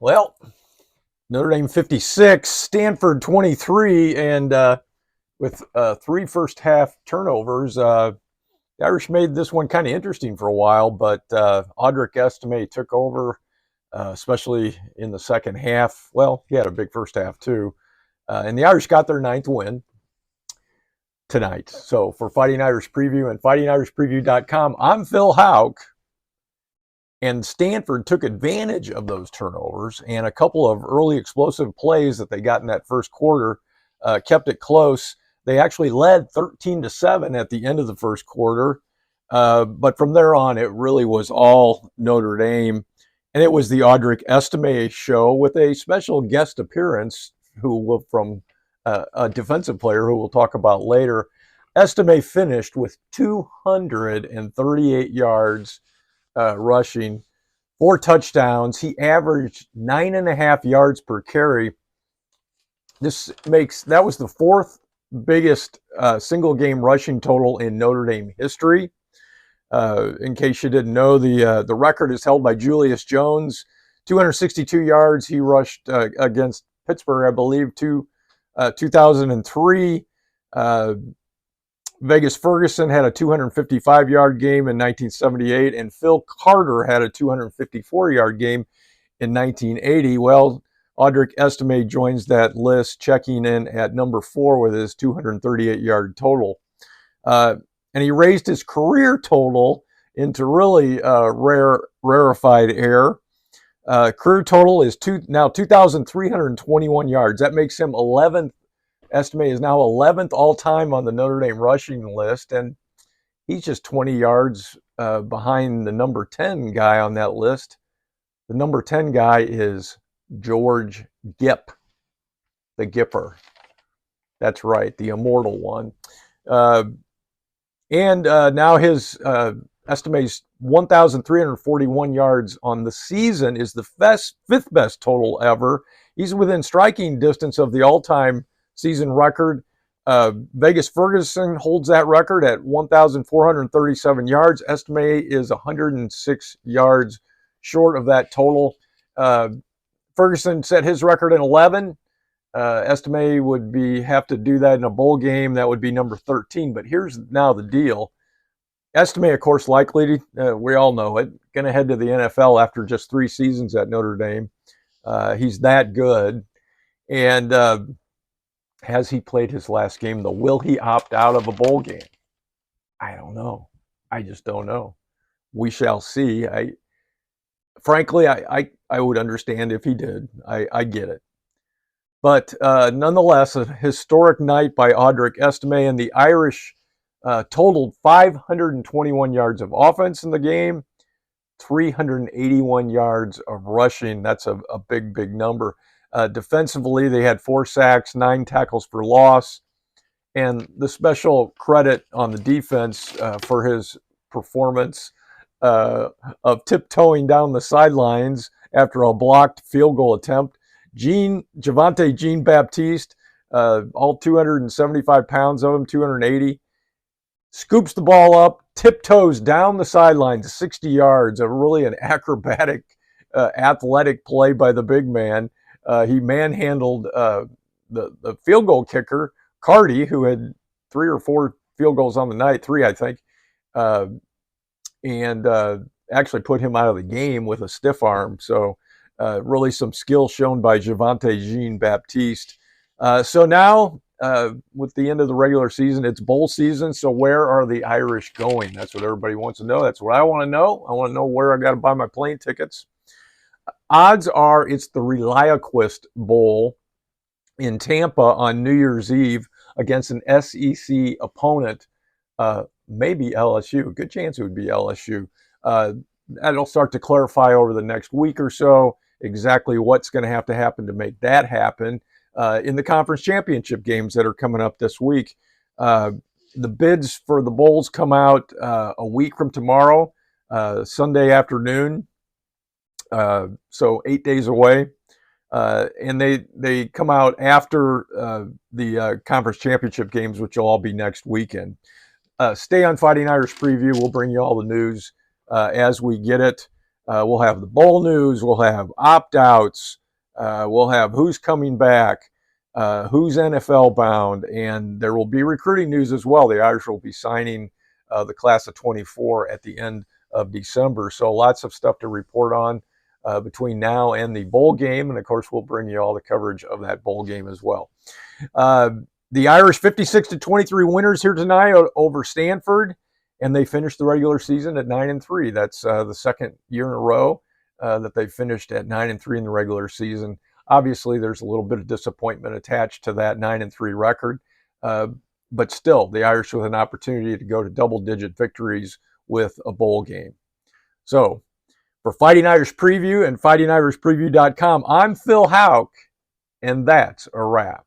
Well, Notre Dame 56, Stanford 23, and with three first half turnovers, the Irish made this one kind of interesting for a while, but Audric Estime took over, especially in the second half. Well, he had a big first half too. And the Irish got their ninth win tonight. So for Fighting Irish Preview and fightingirishpreview.com, I'm Phil Houck. And Stanford took advantage of those turnovers and a couple of early explosive plays that they got in that first quarter kept it close. They actually led 13-7 at the end of the first quarter. But from there on, it really was all Notre Dame. And it was the Audric Estime show with a special guest appearance from a defensive player who we'll talk about later. Estime finished with 238 yards rushing, 4 touchdowns. He averaged 9.5 yards per carry. That was the fourth biggest single game rushing total in Notre Dame history. In case you didn't know, the record is held by Julius Jones, 262 yards. He rushed against Pittsburgh, I believe, 2003. Vegas Ferguson had a 255-yard game in 1978, and Phil Carter had a 254-yard game in 1980. Well, Audric Estime joins that list, checking in at number 4 with his 238-yard total. And he raised his career total into really rarefied air. Career total is now 2,321 yards. That makes him 11th. Estime is now 11th all-time on the Notre Dame rushing list, and he's just 20 yards behind the number 10 guy on that list. The number 10 guy is George Gipp, the Gipper. That's right, the immortal one. And now his Estime's 1,341 yards on the season is the fifth best total ever. He's within striking distance of the all-time season record. Vegas Ferguson holds that record at 1,437 yards. Estime is 106 yards short of that total. Ferguson set his record in 11. Estime would have to do that in a bowl game. That would be number 13. But here's now the deal. Estime, of course, likely, we all know it, going to head to the NFL after just 3 seasons at Notre Dame. He's that good. And has he played his last game, though? Will he opt out of a bowl game? I don't know. I just don't know. We shall see. Frankly, I would understand if he did. I get it. But nonetheless, a historic night by Audric Estime, and the Irish totaled 521 yards of offense in the game, 381 yards of rushing. That's a big, big number. Defensively, they had 4 sacks, 9 tackles for loss, and the special credit on the defense for his performance of tiptoeing down the sidelines after a blocked field goal attempt. Javonte Jean-Baptiste, all 275 pounds of him, 280, scoops the ball up, tiptoes down the sidelines 60 yards, really an acrobatic, athletic play by the big man. He manhandled the field goal kicker, Carty, who had 3 or 4 field goals on the night, 3, I think, and actually put him out of the game with a stiff arm. So really some skill shown by Javonte Jean-Baptiste. So now, with the end of the regular season, it's bowl season. So where are the Irish going? That's what everybody wants to know. That's what I want to know. I want to know where I got to buy my plane tickets. Odds are it's the Reliaquist Bowl in Tampa on New Year's Eve against an SEC opponent, maybe LSU. Good chance it would be LSU. That'll start to clarify over the next week or so exactly what's going to happen to make that happen in the conference championship games that are coming up this week. The bids for the bowls come out a week from tomorrow, Sunday afternoon. So 8 days away, and they come out after the conference championship games, which will all be next weekend. Stay on Fighting Irish Preview. We'll bring you all the news as we get it. We'll have the bowl news. We'll have opt-outs. We'll have who's coming back, who's NFL bound, and there will be recruiting news as well. The Irish will be signing the class of 24 at the end of December. So lots of stuff to report on between now and the bowl game. And of course, we'll bring you all the coverage of that bowl game as well. The Irish 56-23 winners here tonight over Stanford, and they finished the regular season at 9-3. That's the second year in a row that they finished at 9-3 in the regular season. Obviously, there's a little bit of disappointment attached to that 9-3 record, but still, the Irish with an opportunity to go to double-digit victories with a bowl game. So, for Fighting Irish Preview and FightingIrishPreview.com, I'm Phil Houck, and that's a wrap.